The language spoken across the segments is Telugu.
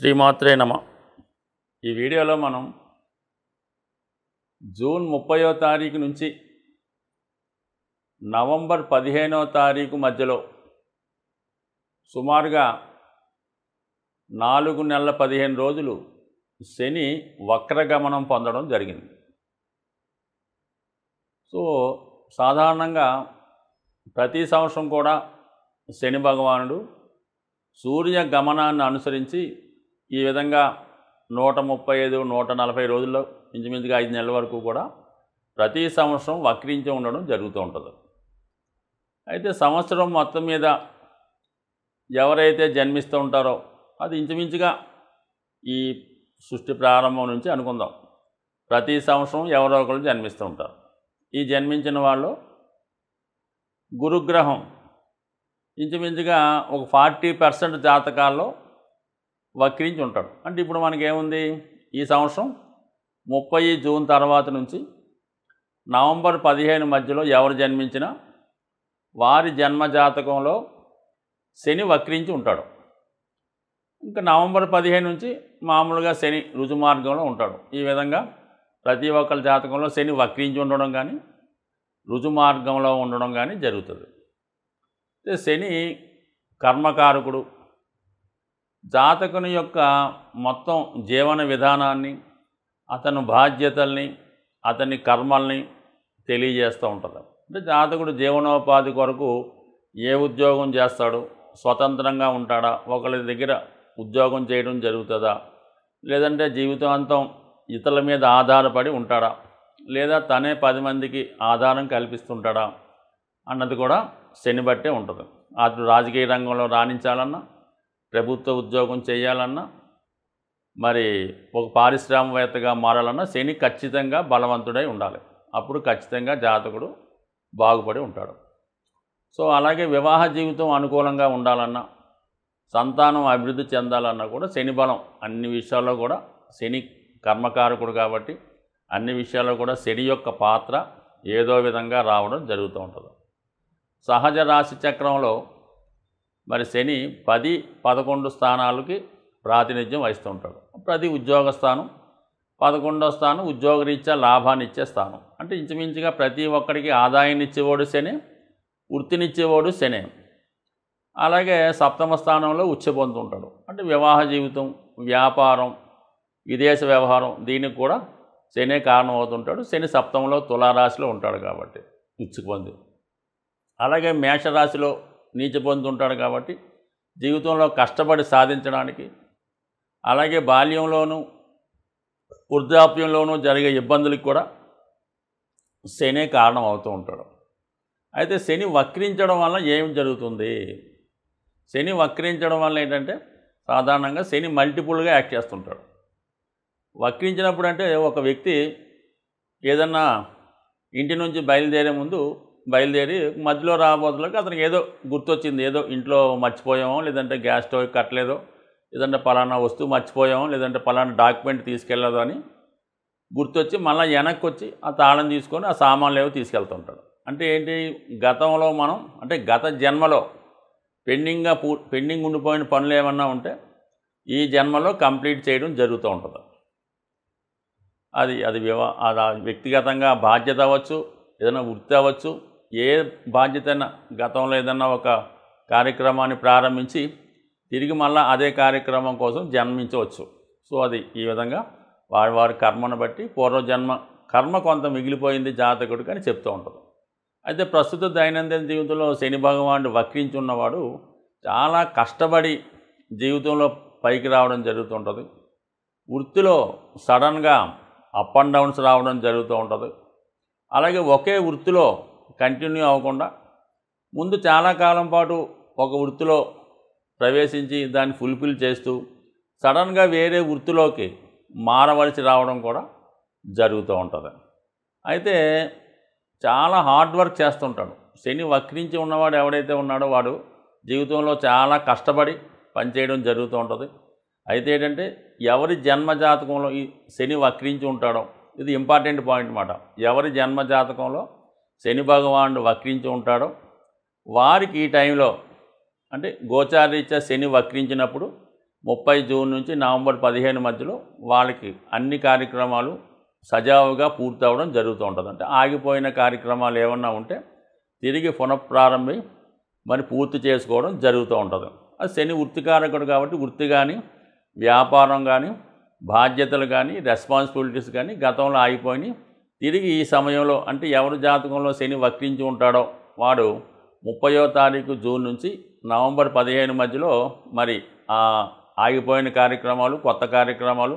శ్రీమాత్రే నమ. ఈ వీడియోలో మనం జూన్ 30వ తారీఖు నుంచి నవంబర్ 15వ తారీఖు మధ్యలో సుమారుగా 4 నెలల 15 రోజులు శని వక్రగమనం పొందడం జరిగింది. సో సాధారణంగా ప్రతి సంవత్సరం కూడా శని భగవానుడు సూర్య గమనాన్ని అనుసరించి ఈ విధంగా 135, 140 రోజుల్లో ఇంచుమించుగా 5 నెలల వరకు కూడా ప్రతి సంవత్సరం వక్రించి ఉండడం జరుగుతూ ఉంటుంది. అయితే సంవత్సరం మొత్తం మీద ఎవరైతే జన్మిస్తూ ఉంటారో అది ఇంచుమించుగా ఈ సృష్టి ప్రారంభం నుంచి అనుకుందాం, ప్రతి సంవత్సరం ఎవరో ఒకరు జన్మిస్తూ ఉంటారు. ఈ జన్మించిన వాళ్ళు గురుగ్రహం ఇంచుమించుగా ఒక 40% జాతకాల్లో వక్రించి ఉంటాడు. అంటే ఇప్పుడు మనకేముంది, ఈ సంవత్సరం 30 జూన్ తర్వాత నుంచి నవంబర్ 15 మధ్యలో ఎవరు జన్మించినా వారి జన్మ జాతకంలో శని వక్రించి ఉంటాడు. ఇంకా నవంబర్ 15 నుంచి మామూలుగా శని రుజుమార్గంలో ఉంటాడు. ఈ విధంగా ప్రతి ఒక్కరి జాతకంలో శని వక్రించి ఉండడం కానీ రుజుమార్గంలో ఉండడం కానీ జరుగుతుంది. శని కర్మకారకుడు. జాతకుని యొక్క మొత్తం జీవన విధానాన్ని, అతని బాధ్యతల్ని, అతని కర్మల్ని తెలియజేస్తూ ఉంటుంది. అంటే జాతకుడు జీవనోపాధి కొరకు ఏ ఉద్యోగం చేస్తాడు, స్వతంత్రంగా ఉంటాడా, ఒకరి దగ్గర ఉద్యోగం చేయడం జరుగుతుందా, లేదంటే జీవితాంతం ఇతరుల మీద ఆధారపడి ఉంటాడా, లేదా తనే 10 మందికి ఆధారం కల్పిస్తుంటాడా అన్నది కూడా శని బట్టే ఉంటుంది. అటు రాజకీయ రంగంలో రాణించాలన్నా, ప్రభుత్వ ఉద్యోగం చేయాలన్నా, మరి ఒక పారిశ్రామికవేత్తగా మారాలన్నా శని ఖచ్చితంగా బలవంతుడై ఉండాలి. అప్పుడు ఖచ్చితంగా జాతకుడు బాగుపడి ఉంటాడు. సో అలాగే వివాహ జీవితం అనుకూలంగా ఉండాలన్నా, సంతానం అభివృద్ధి చెందాలన్నా కూడా శని బలం అన్ని విషయాల్లో కూడా, శని కర్మకారకుడు కాబట్టి అన్ని విషయాల్లో కూడా శని యొక్క పాత్ర ఏదో విధంగా రావడం జరుగుతూ ఉంటుంది. సహజ రాశి చక్రంలో మరి శని 10, 11 స్థానాలకి ప్రాతినిధ్యం వహిస్తూ ఉంటాడు. ప్రతి ఉద్యోగ స్థానం, 11వ స్థానం ఉద్యోగరీత్యా లాభాన్ని ఇచ్చే స్థానం. అంటే ఇంచుమించుగా ప్రతి ఒక్కడికి ఆదాయాన్ని ఇచ్చేవాడు శని, వృత్తినిచ్చేవాడు శని. అలాగే 7వ స్థానంలో ఉచ్చ పొందుతుంటాడు. అంటే వివాహ జీవితం, వ్యాపారం, విదేశ వ్యవహారం, దీనికి కూడా శనే కారణం అవుతుంటాడు. శని 7వ తులారాశిలో ఉంటాడు కాబట్టి ఉచ్చుకు పొంది. అలాగే మేషరాశిలో నీచ పొందుతుంటాడు కాబట్టి జీవితంలో కష్టపడి సాధించడానికి, అలాగే బాల్యంలోనూ వృద్ధాప్యంలోనూ జరిగే ఇబ్బందులకు కూడా శనే కారణం అవుతూ ఉంటాడు. అయితే శని వక్రించడం వల్ల ఏం జరుగుతుంది? శని వక్రించడం వల్ల ఏంటంటే సాధారణంగా శని మల్టిపుల్గా యాక్ట్ చేస్తుంటాడు. వక్రించినప్పుడు అంటే ఒక వ్యక్తి ఏదన్నా ఇంటి నుంచి బయలుదేరి మధ్యలో రాబోతులకు అతనికి ఏదో గుర్తొచ్చింది, ఏదో ఇంట్లో మర్చిపోయామో, లేదంటే గ్యాస్ స్టవ్ కట్టలేదో, లేదంటే పలానా వస్తువు మర్చిపోయామో, లేదంటే పలానా డాక్యుమెంట్ తీసుకెళ్ళదో అని గుర్తొచ్చి మళ్ళీ వెనక్కి వచ్చి ఆ తాళం తీసుకొని ఆ సామాన్లు ఏవో తీసుకెళ్తుంటాడు. అంటే ఏంటి, గతంలో మనం అంటే గత జన్మలో పెండింగ్ ఉండిపోయిన పనులు ఏమన్నా ఉంటే ఈ జన్మలో కంప్లీట్ చేయడం జరుగుతూ ఉంటుంది. అది వ్యక్తిగతంగా బాధ్యత అవ్వచ్చు, ఏదైనా వృత్తి అవ్వచ్చు, ఏ బాధ్యత అయినా గతంలో ఏదన్నా ఒక కార్యక్రమాన్ని ప్రారంభించి తిరిగి మళ్ళీ అదే కార్యక్రమం కోసం జన్మించవచ్చు. సో అది ఈ విధంగా వారి కర్మను బట్టి పూర్వజన్మ కర్మ కొంత మిగిలిపోయింది జాతకుడికి అని చెప్తూ ఉంటుంది. అయితే ప్రస్తుత దైనందిన జీవితంలో శని భగవానుడు వక్రించి ఉన్నవాడు చాలా కష్టపడి జీవితంలో పైకి రావడం జరుగుతుంటుంది. వృత్తిలో సడన్గా అప్ అండ్ డౌన్స్ రావడం జరుగుతూ ఉంటుంది. అలాగే ఒకే వృత్తిలో కంటిన్యూ అవ్వకుండా ముందు చాలా కాలం పాటు ఒక వృత్తిలో ప్రవేశించి దాన్ని ఫుల్ఫిల్ చేస్తూ సడన్గా వేరే వృత్తిలోకి మారవలసి రావడం కూడా జరుగుతూ ఉంటుంది. అయితే చాలా హార్డ్ వర్క్ చేస్తుంటాడు. శని వక్రించి ఉన్నవాడు ఎవడైతే ఉన్నాడో వాడు జీవితంలో చాలా కష్టపడి పనిచేయడం జరుగుతూ ఉంటుంది. అయితే ఏంటంటే ఎవరి జన్మజాతకంలో ఈ శని వక్రించి ఉంటాడో, ఇది ఇంపార్టెంట్ పాయింట్ అన్నమాట. ఎవరి జన్మజాతకంలో శని భగవానుడు వక్రించి ఉంటాడో వారికి ఈ టైంలో అంటే గోచారరీత్యా శని వక్రించినప్పుడు 30 జూన్ నుంచి నవంబర్ 15 మధ్యలో వాళ్ళకి అన్ని కార్యక్రమాలు సజావుగా పూర్తి అవ్వడం జరుగుతూ ఉంటుంది. అంటే ఆగిపోయిన కార్యక్రమాలు ఏమన్నా ఉంటే తిరిగి పునఃప్రారంభి మరి పూర్తి చేసుకోవడం జరుగుతూ ఉంటుంది. అది శని వృత్తికారకుడు కాబట్టి వృత్తి కానీ, వ్యాపారం కానీ, బాధ్యతలు కానీ, రెస్పాన్సిబిలిటీస్ కానీ గతంలో ఆగిపోయినాయి. తిరిగి ఈ సమయంలో అంటే ఎవరి జాతకంలో శని వక్రించి ఉంటాడో వాడు 30వ తారీఖు జూన్ నుంచి నవంబర్ 15 మధ్యలో మరి ఆగిపోయిన కార్యక్రమాలు, కొత్త కార్యక్రమాలు,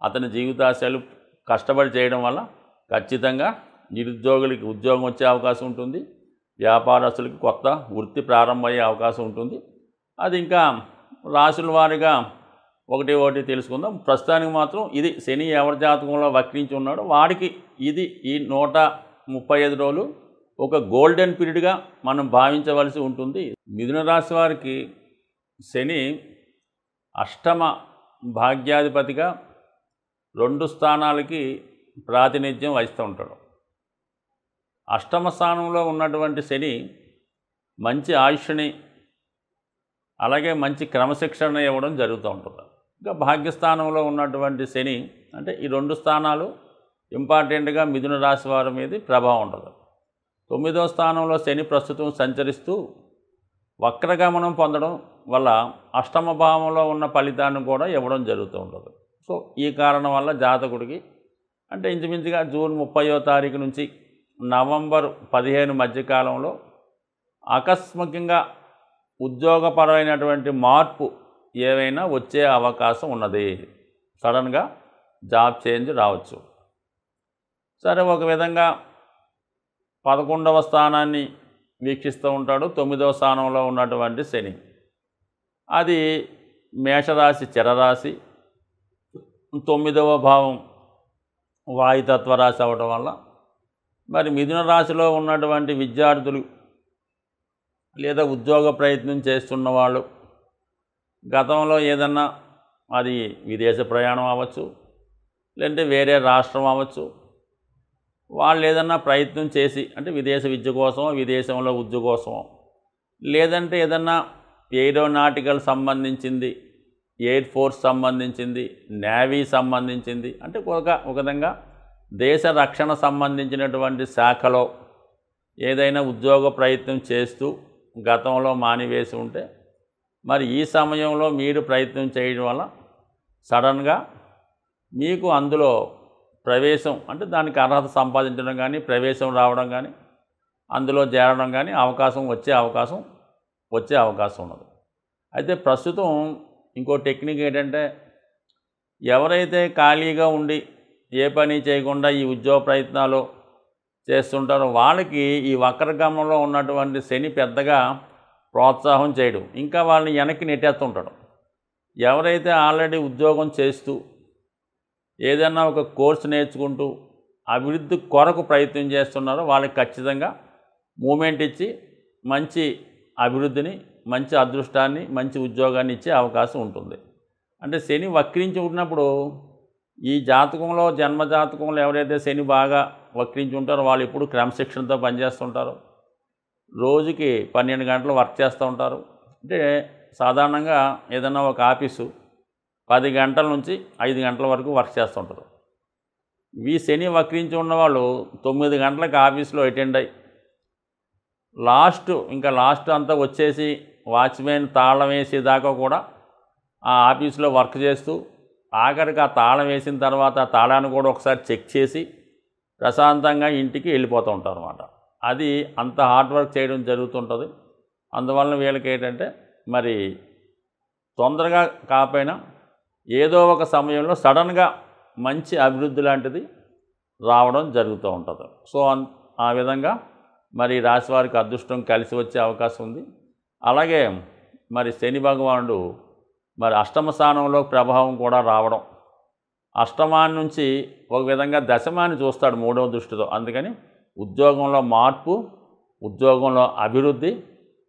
అతని జీవితాశయాలు కష్టపడి చేయడం వల్ల ఖచ్చితంగా నిరుద్యోగులకి ఉద్యోగం వచ్చే అవకాశం ఉంటుంది. వ్యాపారస్తులకి కొత్త వృత్తి ప్రారంభమయ్యే అవకాశం ఉంటుంది. అది ఇంకా రాశుల వారీగా ఒకటి తెలుసుకుందాం. ప్రస్తుతానికి మాత్రం ఇది శని ఎవరి జాతకంలో వక్రించి ఉన్నాడో వాడికి ఇది ఈ 135 రోజులు ఒక గోల్డెన్ పీరియడ్గా మనం భావించవలసి ఉంటుంది. మిథున రాశి వారికి శని అష్టమ భాగ్యాధిపతిగా 2 స్థానాలకి ప్రాతినిధ్యం వహిస్తూ ఉంటాడు. అష్టమ స్థానంలో ఉన్నటువంటి శని మంచి ఆయుష్ని అలాగే మంచి క్రమశిక్షణ ఇవ్వడం జరుగుతూ ఉంటుంది. ఇంకా భాగ్యస్థానంలో ఉన్నటువంటి శని అంటే ఈ 2 స్థానాలు ఇంపార్టెంట్గా మిథున రాశి వారి మీద ప్రభావం ఉంటుంది. 9వ స్థానంలో శని ప్రస్తుతం సంచరిస్తూ వక్రగమనం పొందడం వల్ల అష్టమ భావంలో ఉన్న ఫలితాన్ని కూడా ఇవ్వడం జరుగుతూ ఉంటుంది. సో ఈ కారణం వల్ల జాతకుడికి అంటే ఇంచుమించుగా జూన్ 30వ తారీఖు నుంచి నవంబర్ 15 మధ్యకాలంలో ఆకస్మికంగా ఉద్యోగపరమైనటువంటి మార్పు ఏవైనా వచ్చే అవకాశం ఉన్నది. సడన్గా జాబ్ చేంజ్ రావచ్చు. సరే, ఒక విధంగా 11వ స్థానాన్ని వీక్షిస్తూ ఉంటాడు 9వ స్థానంలో ఉన్నటువంటి శని. అది మేషరాశి చరరాశి, 9వ భావం వాయుతత్వ రాశి అవ్వడం వల్ల మరి మిథున రాశిలో ఉన్నటువంటి విద్యార్థులు లేదా ఉద్యోగ ప్రయత్నం చేస్తున్న వాళ్ళు గతంలో ఏదన్నా అది విదేశ ప్రయాణం అవ్వచ్చు, లేదంటే వేరే రాష్ట్రం అవ్వచ్చు, వాళ్ళు ఏదన్నా ప్రయత్నం చేసి అంటే విదేశ విద్య కోసమో విదేశంలో ఉద్యోగం కోసమో లేదంటే ఏదన్నా ఏరోనాటికల్ సంబంధించింది, ఎయిర్ ఫోర్స్ సంబంధించింది, నేవీ సంబంధించింది అంటే ఒక విధంగా దేశ రక్షణ సంబంధించినటువంటి శాఖలో ఏదైనా ఉద్యోగ ప్రయత్నం చేస్తూ గతంలో మానివేసి ఉంటే మరి ఈ సమయంలో మీరు ప్రయత్నం చేయడం వల్ల సడన్గా మీకు అందులో ప్రవేశం అంటే దానికి అర్హత సంపాదించడం కానీ, ప్రవేశం రావడం కానీ, అందులో చేరడం కానీ వచ్చే అవకాశం ఉన్నది. అయితే ప్రస్తుతం ఇంకో టెక్నిక్ ఏంటంటే ఎవరైతే ఖాళీగా ఉండి ఏ పని చేయకుండా ఈ ఉద్యోగ ప్రయత్నాలు చేస్తుంటారో వాళ్ళకి ఈ వక్రగమనంలో ఉన్నటువంటి శని పెద్దగా ప్రోత్సాహం చేయడం, ఇంకా వాళ్ళని వెనక్కి నెట్టేస్తుంటాడు. ఎవరైతే ఆల్రెడీ ఉద్యోగం చేస్తూ ఏదైనా ఒక కోర్సు నేర్చుకుంటూ అభివృద్ధి కొరకు ప్రయత్నం చేస్తున్నారో వాళ్ళకి ఖచ్చితంగా మూమెంట్ ఇచ్చి మంచి అభివృద్ధిని, మంచి అదృష్టాన్ని, మంచి ఉద్యోగాన్ని ఇచ్చే అవకాశం ఉంటుంది. అంటే శని వక్రించి ఉన్నప్పుడు ఈ జాతకంలో జన్మ జాతకంలో ఎవరైతే శని బాగా వక్రించి ఉంటారో వాళ్ళు ఎప్పుడు క్రమశిక్షణతో పనిచేస్తుంటారు. రోజుకి 12 గంటలు వర్క్ చేస్తూ ఉంటారు. అంటే సాధారణంగా ఏదైనా ఒక ఆఫీసు 10 గంటల నుంచి 5 గంటల వరకు వర్క్ చేస్తుంటారు. ఈ శని వక్రించి ఉన్నవాళ్ళు 9 గంటలకు ఆఫీస్లో అటెండ్ అయ్యి లాస్ట్ అంతా వచ్చేసి వాచ్మెన్ తాళం వేసేదాకా కూడా ఆ ఆఫీస్లో వర్క్ చేస్తూ ఆఖరికి ఆ తాళం వేసిన తర్వాత ఆ తాళాన్ని కూడా ఒకసారి చెక్ చేసి ప్రశాంతంగా ఇంటికి వెళ్ళిపోతూ ఉంటారు అన్నమాట. అది అంత హార్డ్ వర్క్ చేయడం జరుగుతుంటుంది. అందువలన వీళ్ళకి ఏంటంటే మరి తొందరగా కాకపోయినా ఏదో ఒక సమయంలో సడన్గా మంచి అభివృద్ధి లాంటిది రావడం జరుగుతూ ఉంటుంది. సో ఆ విధంగా మరి రాశి వారికి అదృష్టం కలిసి వచ్చే అవకాశం ఉంది. అలాగే మరి శని భగవానుడు మరి అష్టమ స్థానంలో ప్రభావం కూడా రావడం, అష్టమాన్ని నుంచి ఒక విధంగా దశమాన్ని చూస్తాడు 3వ దృష్టితో. అందుకని ఉద్యోగంలో మార్పు, ఉద్యోగంలో అభివృద్ధి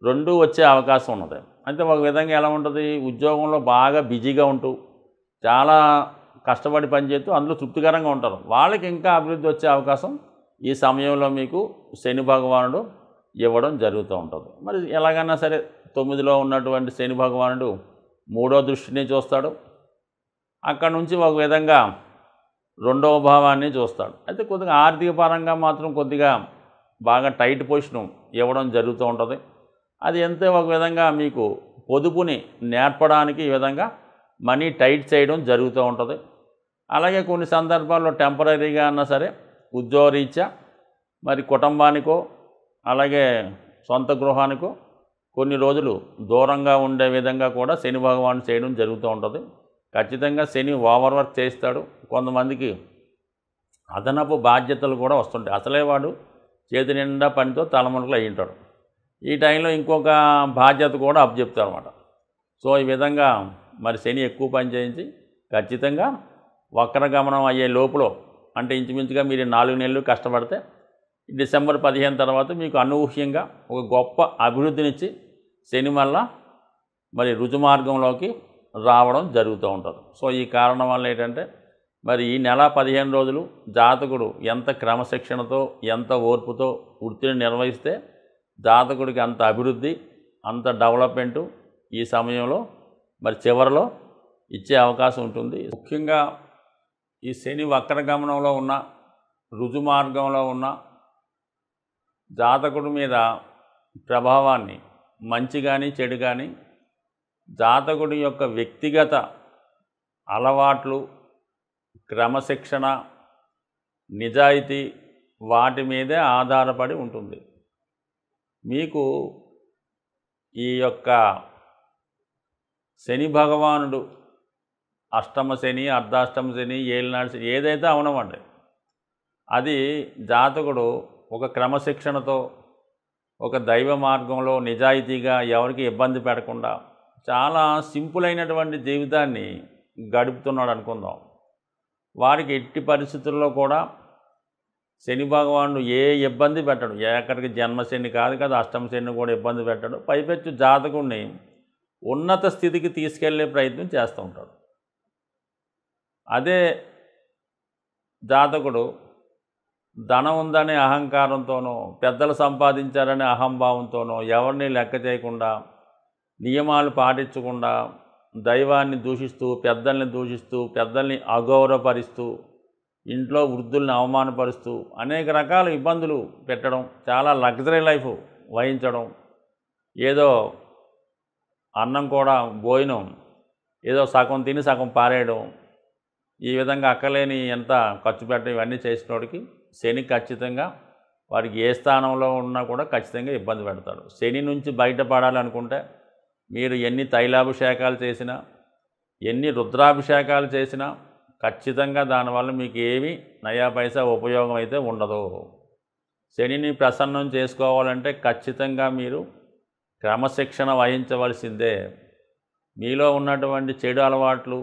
రెండూ వచ్చే అవకాశం ఉన్నది. అయితే ఒక విధంగా ఎలా ఉంటుంది, ఉద్యోగంలో బాగా బిజీగా ఉంటూ చాలా కష్టపడి పనిచేస్తూ అందులో తృప్తికరంగా ఉంటారు. వాళ్ళకి ఇంకా అభివృద్ధి వచ్చే అవకాశం ఈ సమయంలో మీకు శని భగవానుడు ఇవ్వడం జరుగుతూ ఉంటుంది. మరి ఎలాగైనా సరే 9లో ఉన్నటువంటి శని భగవానుడు మూడో దృష్టిని చూస్తాడు. అక్కడ నుంచి ఒక విధంగా రెండవ భావాన్ని చూస్తాడు. అయితే కొద్దిగా ఆర్థిక పరంగా మాత్రం కొద్దిగా బాగా టైట్ పొజిషన్ ఇవ్వడం జరుగుతూ ఉంటుంది. అది ఎంతో ఒక విధంగా మీకు పొదుపుని నేర్పడానికి ఈ విధంగా మనీ టైట్ చేయడం జరుగుతూ ఉంటుంది. అలాగే కొన్ని సందర్భాల్లో టెంపరీగా అన్నా సరే ఉద్యోగరీత్యా మరి కుటుంబానికో అలాగే సొంత గృహానికో కొన్ని రోజులు దూరంగా ఉండే విధంగా కూడా శని భగవానుడు చేయడం జరుగుతూ ఉంటుంది. ఖచ్చితంగా శని ఓవర్ వర్క్ చేస్తాడు. కొంతమందికి అదనపు బాధ్యతలు కూడా వస్తుంటాయి. అసలే వాడు చేతి నిండా పనితో తలమునకలు అయి ఉంటాడు. ఈ టైంలో ఇంకొక బాధ్యత కూడా అప్పచెప్తారు అన్నమాట. సో ఈ విధంగా మరి శని ఎక్కువ పని చేయించి ఖచ్చితంగా వక్రగమనం అయ్యే లోపల అంటే ఇంచుమించుగా మీరు 4 నెలలు కష్టపడితే డిసెంబర్ 15 తర్వాత మీకు అనూహ్యంగా ఒక గొప్ప అభివృద్ధినిచ్చి శని వల్ల మరి రుజుమార్గంలోకి రావడం జరుగుతూ ఉంటుంది. సో ఈ కారణం వల్ల ఏంటంటే మరి ఈ నెల 15 రోజులు జాతకుడు ఎంత క్రమశిక్షణతో ఎంత ఓర్పుతో వృత్తిని నిర్వహిస్తే జాతకుడికి అంత అభివృద్ధి అంత డెవలప్మెంటు ఈ సమయంలో మరి చివరిలో ఇచ్చే అవకాశం ఉంటుంది. ముఖ్యంగా ఈ శని వక్రగమనంలో ఉన్న రుజుమార్గంలో ఉన్న జాతకుడి మీద ప్రభావాన్ని మంచి కానీ చెడు కానీ జాతకుడి యొక్క వ్యక్తిగత అలవాట్లు క్రమశిక్షణ నిజాయితీ వాటి మీదే ఆధారపడి ఉంటుంది. మీకు ఈ యొక్క శని భగవానుడు అష్టమ శని అర్ధాష్టమ శని ఏలినాడు శని ఏదైతే అవనమండి అది జాతకుడు ఒక క్రమశిక్షణతో ఒక దైవ మార్గంలో నిజాయితీగా ఎవరికి ఇబ్బంది పెట్టకుండా చాలా సింపుల్ అయినటువంటి జీవితాన్ని గడుపుతున్నాడు అనుకుందాం. వారికి ఎట్టి పరిస్థితుల్లో కూడా శని భగవానుడు ఏ ఇబ్బంది పెట్టడు. ఎక్కడికి జన్మశని కాదు కదా అష్టమ శని కూడా ఇబ్బంది పెట్టడు. పైపెచ్చు జాతకుడిని ఉన్నత స్థితికి తీసుకెళ్లే ప్రయత్నం చేస్తూ ఉంటాడు. అదే జాతకుడు ధనం ఉందనే అహంకారంతోనో పెద్దలు సంపాదించారనే అహంభావంతోనో ఎవరిని లెక్క చేయకుండా నియమాలు పాటించకుండా దైవాన్ని దూషిస్తూ పెద్దల్ని దూషిస్తూ పెద్దల్ని అగౌరవపరుస్తూ ఇంట్లో వృద్ధుల్ని అవమానపరుస్తూ అనేక రకాల ఇబ్బందులు పెట్టడం చాలా లగ్జరీ లైఫ్ వహించడం ఏదో అన్నం కూడా భోజనం ఏదో సగం తిని సగం పారేయడం ఈ విధంగా అక్కలేని ఎంత ఖర్చు పెట్టడం ఇవన్నీ చేసినోడికి శని ఖచ్చితంగా వారికి ఏ స్థానంలో ఉన్నా కూడా ఖచ్చితంగా ఇబ్బంది పెడతాడు. శని నుంచి బయటపడాలనుకుంటే మీరు ఎన్ని తైలాభిషేకాలు చేసినా ఎన్ని రుద్రాభిషేకాలు చేసినా ఖచ్చితంగా దానివల్ల మీకు ఏమీ నయా పైసా ఉపయోగం అయితే ఉండదు. శనిని ప్రసన్నం చేసుకోవాలంటే ఖచ్చితంగా మీరు క్రమశిక్షణ వహించవలసిందే. మీలో ఉన్నటువంటి చెడు అలవాట్లు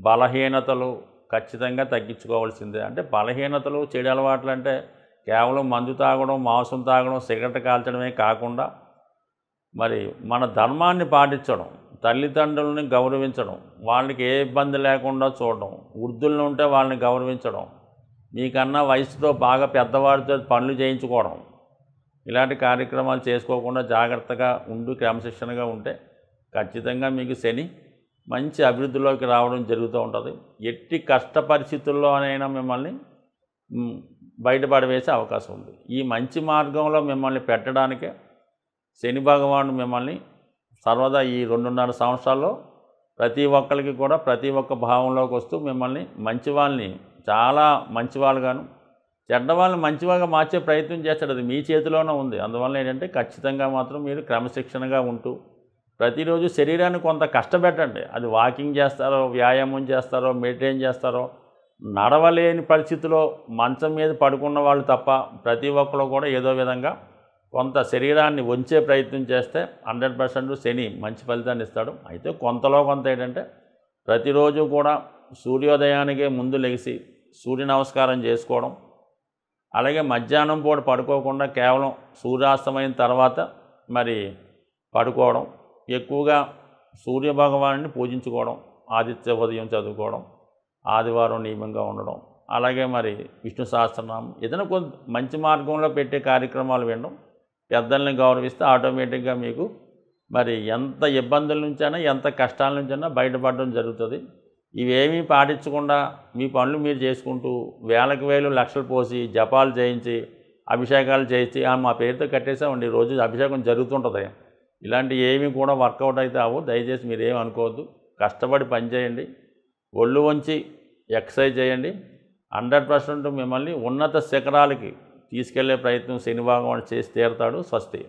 బలహీనతలు ఖచ్చితంగా తగ్గించుకోవాల్సిందే. అంటే బలహీనతలు చెడు అలవాట్లు అంటే కేవలం మందు తాగడం మాంసం తాగడం సిగరెట్ కాల్చడమే కాకుండా మరి మన ధర్మాన్ని పాటించడం తల్లిదండ్రులని గౌరవించడం వాళ్ళకి ఏ ఇబ్బంది లేకుండా చూడడం వృద్ధులను ఉంటే వాళ్ళని గౌరవించడం మీకన్నా వయసుతో బాగా పెద్దవాడితో పనులు చేయించుకోవడం ఇలాంటి కార్యక్రమాలు చేసుకోకుండా జాగ్రత్తగా ఉండి క్రమశిక్షణగా ఉంటే ఖచ్చితంగా మీకు శని మంచి అభివృద్ధిలోకి రావడం జరుగుతూ ఉంటుంది. ఎట్టి కష్ట పరిస్థితుల్లోనైనా మిమ్మల్ని బయటపడవేసే అవకాశం ఉంది. ఈ మంచి మార్గంలో మిమ్మల్ని పెట్టడానికే శని భగవానుడు మిమ్మల్ని సర్వదా ఈ 2.5 సంవత్సరాల్లో ప్రతి ఒక్కరికి కూడా ప్రతి ఒక్క భావంలోకి వస్తూ మిమ్మల్ని మంచి వాళ్ళని చాలా మంచి వాళ్ళగాను చెడ్డవాళ్ళని మంచివాగా మార్చే ప్రయత్నం చేస్తాడు. అది మీ చేతిలోనే ఉంది. అందువల్ల ఏంటంటే ఖచ్చితంగా మాత్రం మీరు క్రమశిక్షణగా ఉంటూ ప్రతిరోజు శరీరాన్ని కొంత కష్టపెట్టండి. అది వాకింగ్ చేస్తారో వ్యాయామం చేస్తారో మెడిటేషన్ చేస్తారో నడవలేని పరిస్థితిలో మంచం మీద పడుకున్న వాళ్ళు తప్ప ప్రతి ఒక్కరు కూడా ఏదో విధంగా కొంత శరీరాన్ని వంచే ప్రయత్నం చేస్తే 100% శని మంచి ఫలితాన్ని ఇస్తాడు. అయితే కొంతలో కొంత ఏంటంటే ప్రతిరోజు కూడా సూర్యోదయానికే ముందు లెగిసి సూర్య నమస్కారం చేసుకోవడం అలాగే మధ్యాహ్నం పూట పడుకోకుండా కేవలం సూర్యాస్తమైన తర్వాత మరి పడుకోవడం ఎక్కువగా సూర్యభగవానుని పూజించుకోవడం ఆదిత్య ఉదయం చదువుకోవడం ఆదివారం నియమంగా ఉండడం అలాగే మరి విష్ణు సహస్రనామం ఏదైనా కొంత మంచి మార్గంలో పెట్టే కార్యక్రమాలు వినడం పెద్దల్ని గౌరవిస్తే ఆటోమేటిక్గా మీకు మరి ఎంత ఇబ్బందుల నుంచైనా ఎంత కష్టాల నుంచైనా బయటపడడం జరుగుతుంది. ఇవేమీ పాటించకుండా మీ పనులు మీరు చేసుకుంటూ వేలకు వేలు లక్షలు పోసి జపాలు చేయించి అభిషేకాలు చేయించి మా పేరుతో కట్టేసామండి రోజు అభిషేకం జరుగుతుంటుంది. ఇలాంటివి ఏమీ కూడా వర్కౌట్ అయితే అవ్వవు. దయచేసి మీరేం అనుకోవద్దు. కష్టపడి పనిచేయండి, ఒళ్ళు వంచి ఎక్సర్సైజ్ చేయండి. 100% మిమ్మల్ని ఉన్నత శిఖరాలకి తీసుకెళ్లే ప్రయత్నం శని భగవానుడు చేసి తీరుతాడు. స్వస్తి.